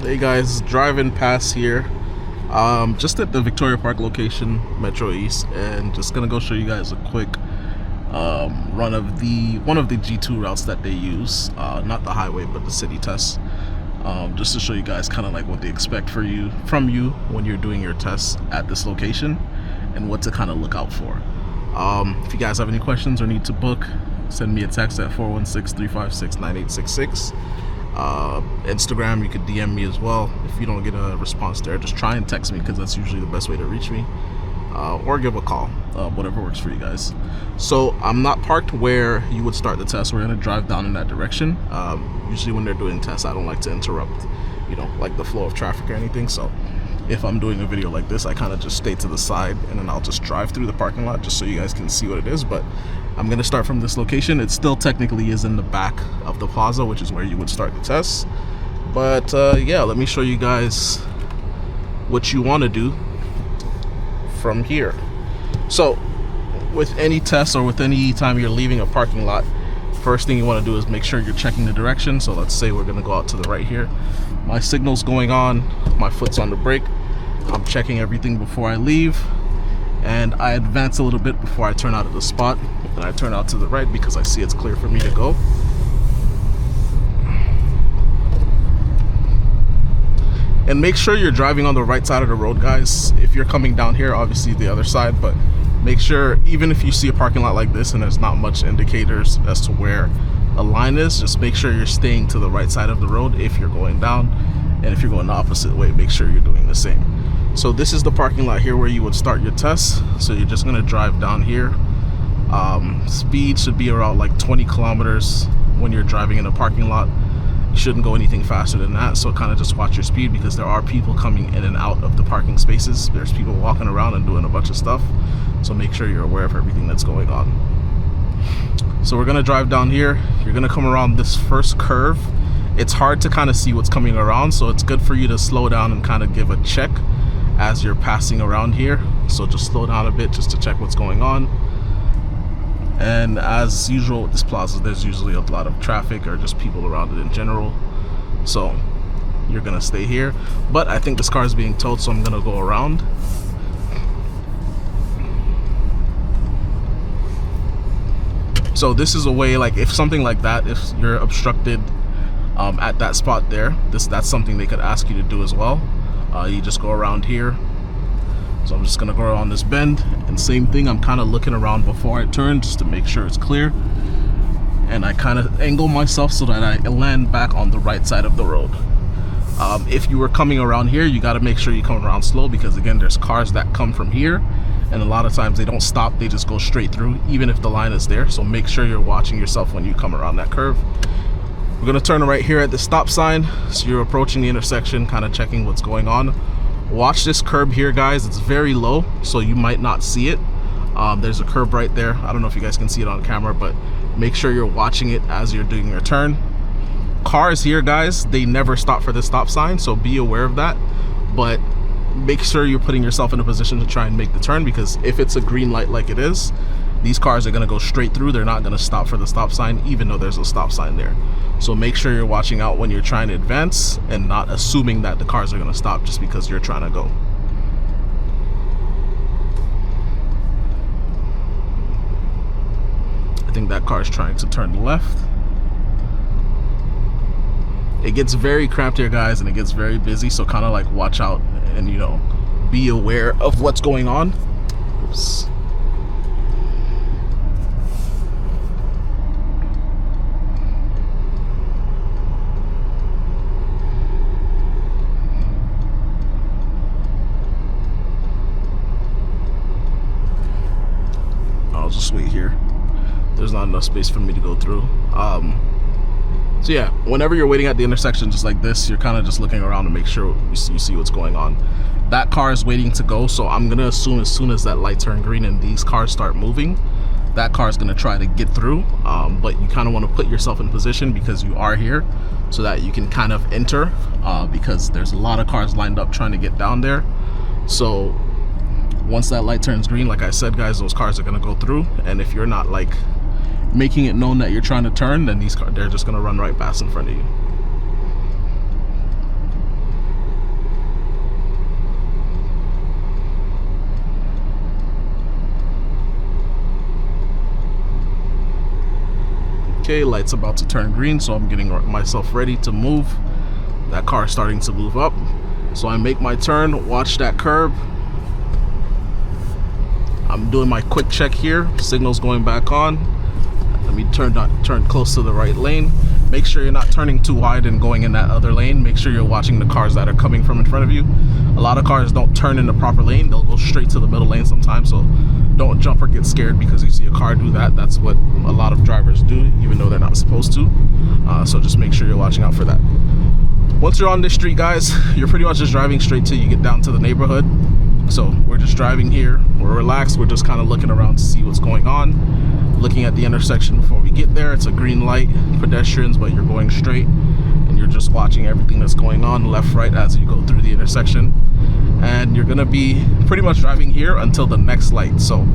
Hey guys, driving past here, just at the Victoria Park location, Metro East, and just gonna go show you guys a quick run of one of the G2 routes that they use, not the highway but the city tests, just to show you guys kind of like what they expect from you when you're doing your tests at this location and what to kind of look out for. If you guys have any questions or need to book, send me a text at 416-356-9866. Instagram, you could DM me as well. If you don't get a response there, just try and text me because that's usually the best way to reach me, or give a call, whatever works for you guys. So I'm not parked where you would start the test. We're going to drive down in that direction. Usually when they're doing tests, I don't like to interrupt like the flow of traffic or anything. So if I'm doing a video like this, I kind of just stay to the side and then I'll just drive through the parking lot just so you guys can see what it is. But I'm going to start from this location. It still technically is in the back of the plaza, which is where you would start the test. But yeah, let me show you guys what you want to do from here. So with any test or with any time you're leaving a parking lot, first thing you want to do is make sure you're checking the direction. So let's say we're going to go out to the right here. My signal's going on, my foot's on the brake. I'm checking everything before I leave, and I advance a little bit before I turn out of the spot, and I turn out to the right because I see it's clear for me to go. And make sure you're driving on the right side of the road, guys. If you're coming down here, obviously the other side, but make sure, even if you see a parking lot like this and there's not much indicators as to where a line is, just make sure you're staying to the right side of the road if you're going down, and if you're going the opposite way, make sure you're doing the same. So this is the parking lot here where you would start your test. So you're just going to drive down here. Speed should be around like 20 kilometers when you're driving in a parking lot. You shouldn't go anything faster than that, so kind of just watch your speed because there are people coming in and out of the parking spaces. There's people walking around and doing a bunch of stuff, so make sure you're aware of everything that's going on. So we're gonna drive down here. You're gonna come around this first curve. It's hard to kind of see what's coming around, so it's good for you to slow down and kind of give a check as you're passing around here. So just slow down a bit just to check what's going on. And as usual with this plaza, there's usually a lot of traffic or just people around it in general, so you're gonna stay here. But I think this car is being towed, so I'm gonna go around. So this is a way, like if something like that, if you're obstructed at that spot there, that's something they could ask you to do as well. You just go around here. So I'm just gonna go around this bend, and same thing, I'm kind of looking around before I turn just to make sure it's clear, and I kind of angle myself so that I land back on the right side of the road. If you were coming around here, you got to make sure you come around slow because again, there's cars that come from here, and a lot of times they don't stop, they just go straight through even if the line is there. So make sure you're watching yourself when you come around that curve. We're gonna turn right here at the stop sign, so you're approaching the intersection, kind of checking what's going on. Watch this curb here, guys. It's very low, so you might not see it. There's a curb right there. I don't know if you guys can see it on camera, but make sure you're watching it as you're doing your turn. Cars here, guys, they never stop for the stop sign, so be aware of that. But make sure you're putting yourself in a position to try and make the turn, because if it's a green light like it is, these cars are going to go straight through. They're not going to stop for the stop sign, even though there's a stop sign there. So make sure you're watching out when you're trying to advance and not assuming that the cars are going to stop just because you're trying to go. I think that car is trying to turn left. It gets very cramped here, guys, and it gets very busy, so kind of like watch out and be aware of what's going on. Oops. I'll just wait here. There's not enough space for me to go through. So yeah, whenever you're waiting at the intersection just like this, you're kind of just looking around to make sure you see what's going on. That car is waiting to go, so I'm gonna assume as soon as that light turns green and these cars start moving, that car is gonna try to get through. But you kind of want to put yourself in position because you are here, so that you can kind of enter, because there's a lot of cars lined up trying to get down there. So once that light turns green, like I said, guys, those cars are gonna go through, and if you're not like making it known that you're trying to turn, then these cars, they're just gonna run right past in front of you. Okay, light's about to turn green, so I'm getting myself ready to move. That car is starting to move up, so I make my turn, watch that curb. I'm doing my quick check here, signal's going back on. Let me turn close to the right lane. Make sure you're not turning too wide and going in that other lane. Make sure you're watching the cars that are coming from in front of you. A lot of cars don't turn in the proper lane, they'll go straight to the middle lane sometimes, so don't jump or get scared because you see a car do that. That's what a lot of drivers do, even though they're not supposed to. So just make sure you're watching out for that. Once you're on this street, guys, you're pretty much just driving straight till you get down to the neighborhood. So we're just driving here, we're relaxed, we're just kind of looking around to see what's going on, looking at the intersection before we get there. It's a green light, pedestrians, but you're going straight, and you're just watching everything that's going on left, right as you go through the intersection. And you're gonna be pretty much driving here until the next light. So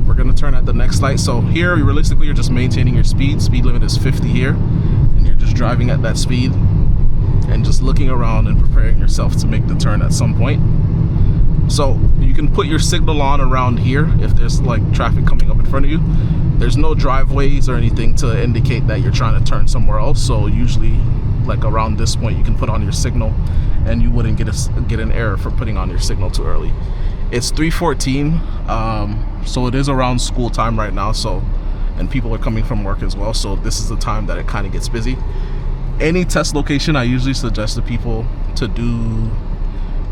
we're gonna turn at the next light. So here, realistically, you're just maintaining your speed. Speed limit is 50 here, and you're just driving at that speed and just looking around and preparing yourself to make the turn at some point. So you can put your signal on around here if there's like traffic coming up in front of you. There's no driveways or anything to indicate that you're trying to turn somewhere else. So usually like around this point you can put on your signal and you wouldn't get an error for putting on your signal too early. It's 3:14, so it is around school time right now, so, and people are coming from work as well, so this is the time that it kind of gets busy. Any test location, I usually suggest to people to do,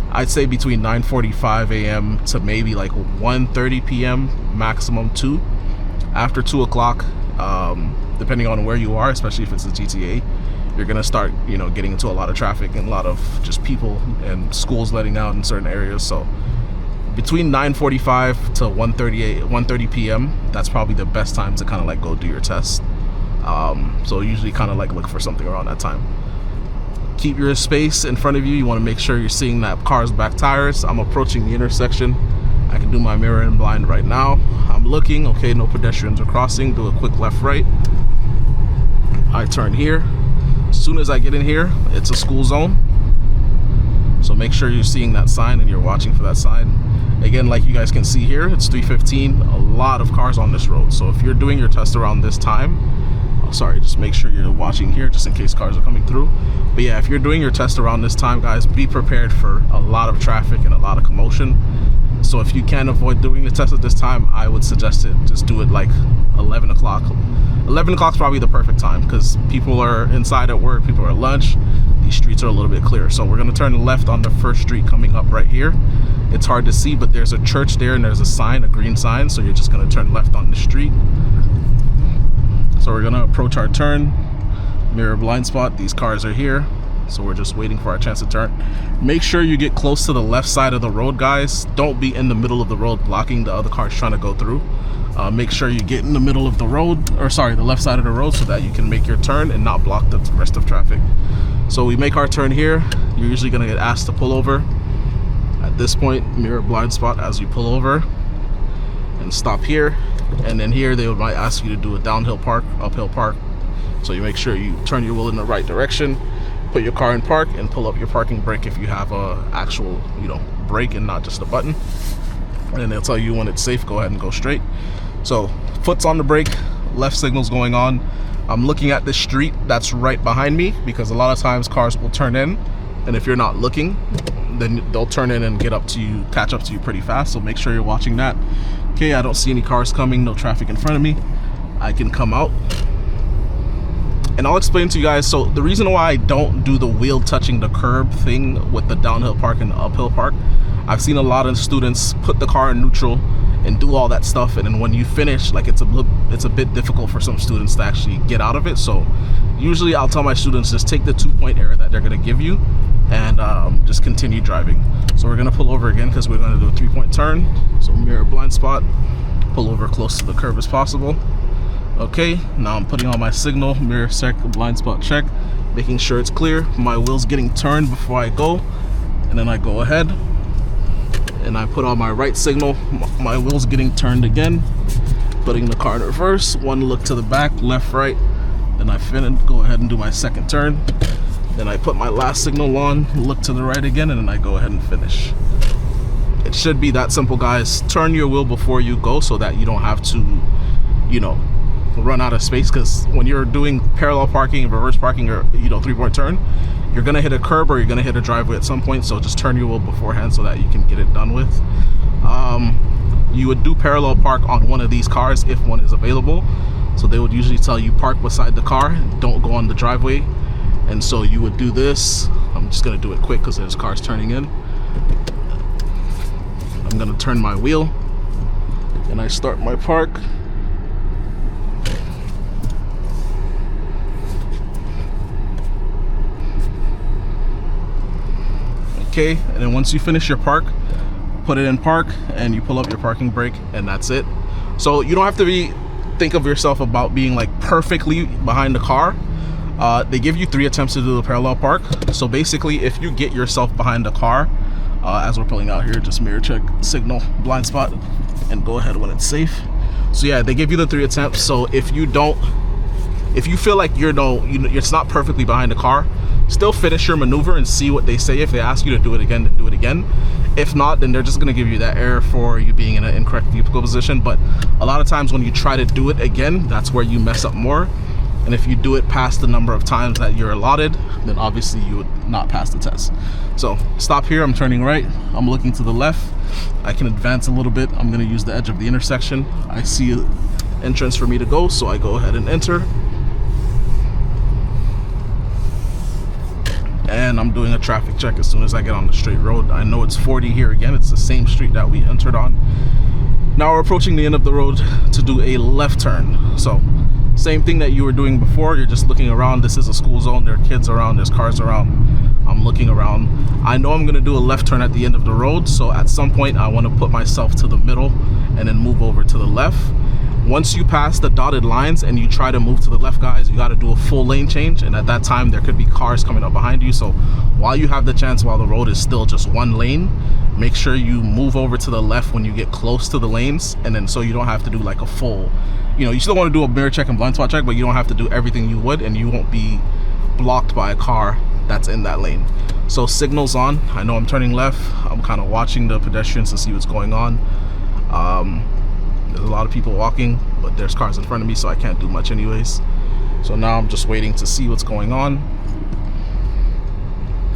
I'd say between 9:45 a.m. to maybe like 1:30 p.m, maximum 2. After 2 o'clock, depending on where you are, especially if it's the GTA, you're gonna start, you know, getting into a lot of traffic and a lot of just people and schools letting out in certain areas. So between 9:45 to 1:30 p.m, that's probably the best time to kind of like go do your test. So usually kind of like look for something around that time. Keep your space in front of you. You want to make sure you're seeing that car's back tires. I'm approaching the intersection. I can do my mirror and blind right now. I'm looking, okay, no pedestrians are crossing. Do a quick left, right. I turn here. As soon as I get in here, it's a school zone. So make sure you're seeing that sign and you're watching for that sign. Again, like you guys can see here, it's 3:15. A lot of cars on this road. So if you're doing your test around this time, sorry, just make sure you're watching here just in case cars are coming through. But yeah, if you're doing your test around this time, guys, be prepared for a lot of traffic and a lot of commotion. So if you can avoid doing the test at this time, I would suggest it. Just do it like 11 o'clock. 11 o'clock is probably the perfect time because people are inside at work, people are at lunch. These streets are a little bit clearer. So we're gonna turn left on the first street coming up right here. It's hard to see, but there's a church there and there's a sign, a green sign. So you're just gonna turn left on the street. So we're gonna approach our turn, mirror blind spot. These cars are here, so we're just waiting for our chance to turn. Make sure you get close to the left side of the road, guys. Don't be in the middle of the road blocking the other cars trying to go through. Make sure you get in the middle of the road, or sorry, the left side of the road, so that you can make your turn and not block the rest of traffic. So we make our turn here. You're usually gonna get asked to pull over. At this point, mirror blind spot as you pull over and stop here. And then here they might ask you to do a downhill park, uphill park. So you make sure you turn your wheel in the right direction, put your car in park, and pull up your parking brake if you have a actual, you know, brake and not just a button. And then they'll tell you when it's safe, go ahead and go straight. So foot's on the brake, left signal's going on. I'm looking at the street that's right behind me because a lot of times cars will turn in, and if you're not looking, then they'll turn in and get up to you, catch up to you pretty fast. So make sure you're watching that. Okay, I don't see any cars coming, no traffic in front of me. I can come out and I'll explain to you guys. So the reason why I don't do the wheel touching the curb thing with the downhill park and the uphill park, I've seen a lot of students put the car in neutral and do all that stuff, and then when you finish, like it's a bit difficult for some students to actually get out of it. So usually I'll tell my students, just take the 2-point error that they're gonna give you and just continue driving. So we're gonna pull over again because we're gonna do a 3-point turn. So mirror blind spot, pull over close to the curb as possible. Okay, now I'm putting on my signal, mirror check, blind spot check, making sure it's clear. My wheel's getting turned before I go, and then I go ahead and I put on my right signal. My wheel's getting turned again, putting the car in reverse, one look to the back, left, right, then I go ahead and do my second turn. Then I put my last signal on, look to the right again, and then I go ahead and finish. It should be that simple, guys. Turn your wheel before you go so that you don't have to, you know, run out of space, because when you're doing parallel parking, reverse parking, or three-point turn, you're gonna hit a curb or you're gonna hit a driveway at some point. So just turn your wheel beforehand so that you can get it done with. You would do parallel park on one of these cars if one is available. So they would usually tell you park beside the car, don't go on the driveway. And so you would do this. I'm just gonna do it quick because there's cars turning in. I'm gonna turn my wheel and I start my park. Okay, and then once you finish your park, put it in park and you pull up your parking brake, and that's it. So you don't have to think of yourself about being like perfectly behind the car. They give you 3 attempts to do the parallel park. So basically, if you get yourself behind the car, as we're pulling out here, just mirror check, signal, blind spot, and go ahead when it's safe. So yeah, they give you the 3 attempts. So if you feel like it's not perfectly behind the car, still finish your maneuver and see what they say. If they ask you to do it again, then do it again. If not, then they're just going to give you that error for you being in an incorrect vehicle position. But a lot of times when you try to do it again, that's where you mess up more. And if you do it past the number of times that you're allotted, then obviously you would not pass the test. So stop here, I'm turning right, I'm looking to the left. I can advance a little bit. I'm going to use the edge of the intersection. I see an entrance for me to go, so I go ahead and enter. And I'm doing a traffic check as soon as I get on the straight road. I know it's 40 here again. It's the same street that we entered on. Now we're approaching the end of the road to do a left turn. So same thing that you were doing before. You're just looking around. This is a school zone. There are kids around. There's cars around. I'm looking around. I know I'm going to do a left turn at the end of the road. So at some point I want to put myself to the middle and then move over to the left. Once you pass the dotted lines and you try to move to the left, guys, you got to do a full lane change. And at that time, there could be cars coming up behind you. So while you have the chance, while the road is still just one lane, make sure you move over to the left when you get close to the lanes. And then so you don't have to do like a full, you still want to do a mirror check and blind spot check, but you don't have to do everything you would, and you won't be blocked by a car that's in that lane. So signals on. I know I'm turning left. I'm kind of watching the pedestrians to see what's going on. There's a lot of people walking, but there's cars in front of me, so I can't do much anyways. So now I'm just waiting to see what's going on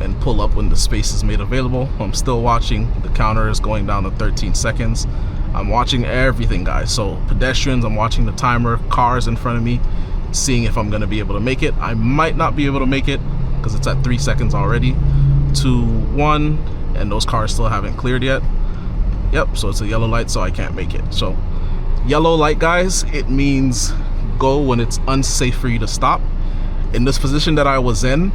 and pull up when the space is made available. I'm still watching. The counter is going down to 13 seconds. I'm watching everything, guys. So pedestrians, I'm watching the timer, cars in front of me, seeing if I'm going to be able to make it. I might not be able to make it because it's at 3 seconds already. 2, 1, and those cars still haven't cleared yet. Yep, so it's a yellow light, so I can't make it. So yellow light, guys, it means go when it's unsafe for you to stop. In this position that I was in,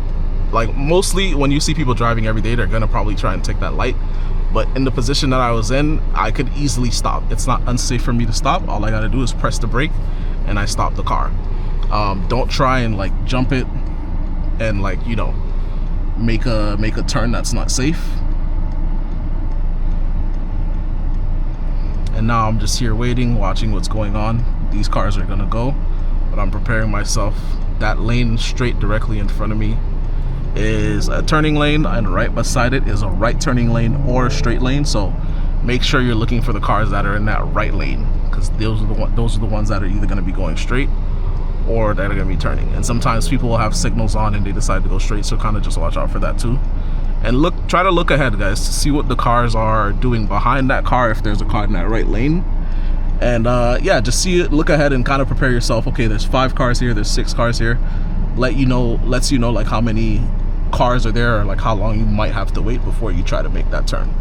like mostly when you see people driving every day, they're gonna probably try and take that light. But in the position that I was in, I could easily stop. It's not unsafe for me to stop. All I gotta do is press the brake and I stop the car. Don't try and like jump it and like, make a turn that's not safe. And now I'm just here waiting, watching what's going on. These cars are gonna go, but I'm preparing myself. That lane straight directly in front of me is a turning lane, and right beside it is a right turning lane or a straight lane. So make sure you're looking for the cars that are in that right lane, because those are the ones that are either gonna be going straight or that are gonna be turning. And sometimes people will have signals on and they decide to go straight, so kind of just watch out for that too. And try to look ahead, guys, to see what the cars are doing behind that car, if there's a car in that right lane. And yeah, just see it, look ahead and kind of prepare yourself. Okay, there's 5 cars here, there's 6 cars here. Lets you know like how many cars are there, or like how long you might have to wait before you try to make that turn.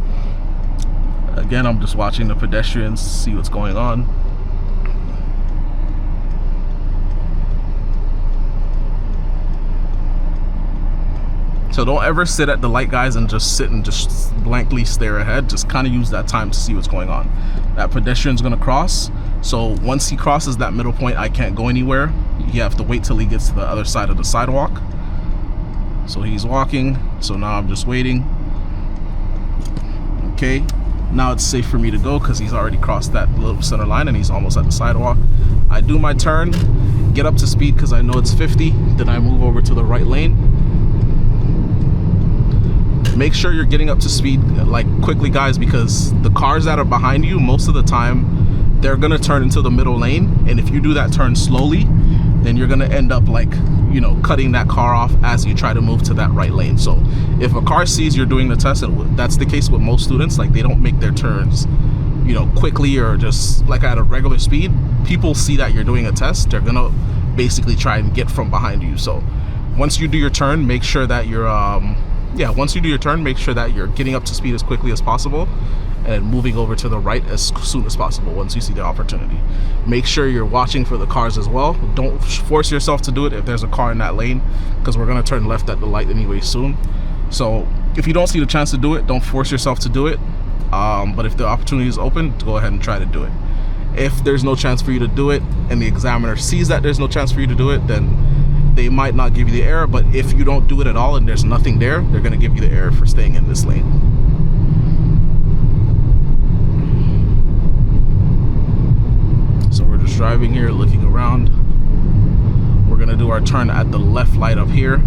Again, I'm just watching the pedestrians, see what's going on. So don't ever sit at the light, guys, and just sit and just blankly stare ahead. Just kind of use that time to see what's going on. That pedestrian's gonna cross. So once he crosses that middle point, I can't go anywhere. You have to wait till he gets to the other side of the sidewalk. So he's walking. So now I'm just waiting. Okay, now it's safe for me to go because he's already crossed that little center line and he's almost at the sidewalk. I do my turn, get up to speed because I know it's 50. Then I move over to the right lane. Make sure you're getting up to speed like quickly, guys, because the cars that are behind you, most of the time they're gonna turn into the middle lane, and if you do that turn slowly, then you're gonna end up like, you know, cutting that car off as you try to move to that right lane. So if a car sees you're doing the test, and that's the case with most students, like they don't make their turns, you know, quickly or just like at a regular speed. People see that you're doing a test, they're gonna basically try and get from behind you. So once you do your turn, make sure that you're once you do your turn, make sure that you're getting up to speed as quickly as possible and moving over to the right as soon as possible once you see the opportunity. Make sure you're watching for the cars as well. Don't force yourself to do it if there's a car in that lane, because we're gonna turn left at the light anyway soon. So if you don't see the chance to do it, don't force yourself to do it. But if the opportunity is open, go ahead and try to do it. If there's no chance for you to do it and the examiner sees that there's no chance for you to do it, then they might not give you the error. But if you don't do it at all and there's nothing there, they're gonna give you the error for staying in this lane. So we're just driving here, looking around. We're gonna do our turn at the left light up here.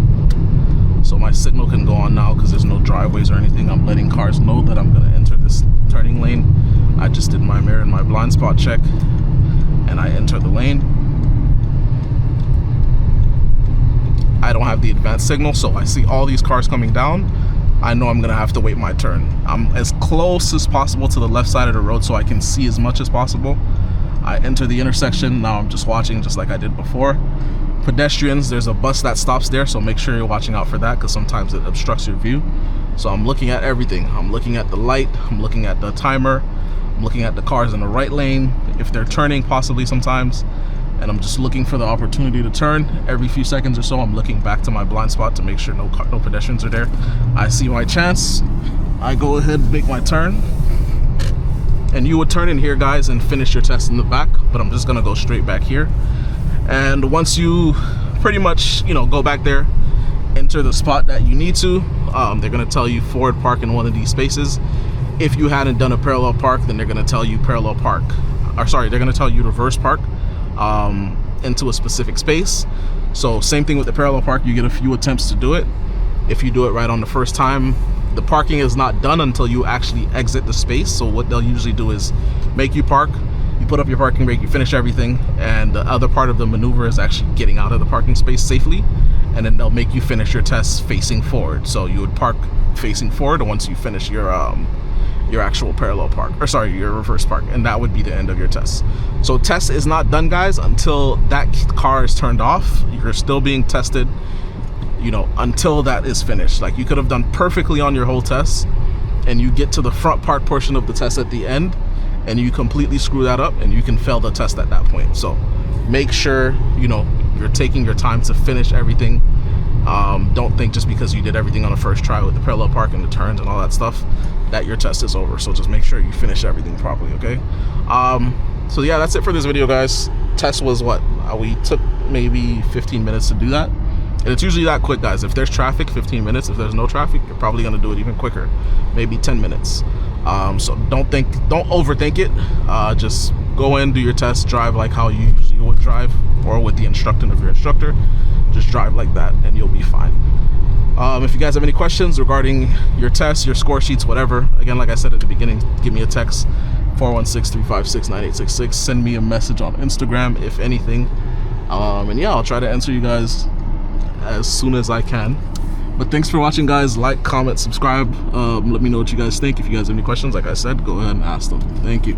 So my signal can go on now because there's no driveways or anything. I'm letting cars know that I'm gonna enter this turning lane. I just did my mirror and my blind spot check, and I enter the lane. I don't have the advanced signal, so I see all these cars coming down. I know I'm gonna have to wait my turn. I'm as close as possible to the left side of the road so I can see as much as possible. I enter the intersection. Now I'm just watching, just like I did before. Pedestrians, there's a bus that stops there, so make sure you're watching out for that, because sometimes it obstructs your view. So I'm looking at everything. I'm looking at the light, I'm looking at the timer, I'm looking at the cars in the right lane, if they're turning possibly sometimes, and I'm just looking for the opportunity to turn. Every few seconds or so, I'm looking back to my blind spot to make sure no pedestrians are there. I see my chance, I go ahead and make my turn. And you would turn in here, guys, and finish your test in the back, but I'm just gonna go straight back here. And once you pretty much, you know, go back there, enter the spot that you need to, they're gonna tell you forward park in one of these spaces. If you hadn't done a parallel park, then they're gonna tell you parallel park, or sorry, they're gonna tell you reverse park into a specific space. So same thing with the parallel park, you get a few attempts to do it. If you do it right on the first time, the parking is not done until you actually exit the space. So what they'll usually do is make you park, you put up your parking brake, you finish everything, and the other part of the maneuver is actually getting out of the parking space safely, and then they'll make you finish your test facing forward. So you would park facing forward once you finish your actual parallel park, or sorry, your reverse park, and that would be the end of your test. So test is not done, guys, until that car is turned off. You're still being tested, you know, until that is finished. Like, you could have done perfectly on your whole test, and you get to the front part portion of the test at the end, and you completely screw that up, and you can fail the test at that point. So make sure, you know, you're taking your time to finish everything. Don't think just because you did everything on the first try with the parallel park and the turns and all that stuff that your test is over. So just make sure you finish everything properly, okay? So yeah, that's it for this video, guys. Test was what? We took maybe 15 minutes to do that. And it's usually that quick, guys. If there's traffic, 15 minutes. If there's no traffic, you're probably gonna do it even quicker, maybe 10 minutes. So don't overthink it. Just go in, do your test, drive like how you usually would drive, or with the instructor of your instructor. Just drive like that and you'll be fine. If you guys have any questions regarding your tests, your score sheets, whatever, again, like I said at the beginning, give me a text, 416-356-9866. Send me a message on Instagram, if anything. And yeah, I'll try to answer you guys as soon as I can. But thanks for watching, guys. Like, comment, subscribe. Let me know what you guys think. If you guys have any questions, like I said, go ahead and ask them. Thank you.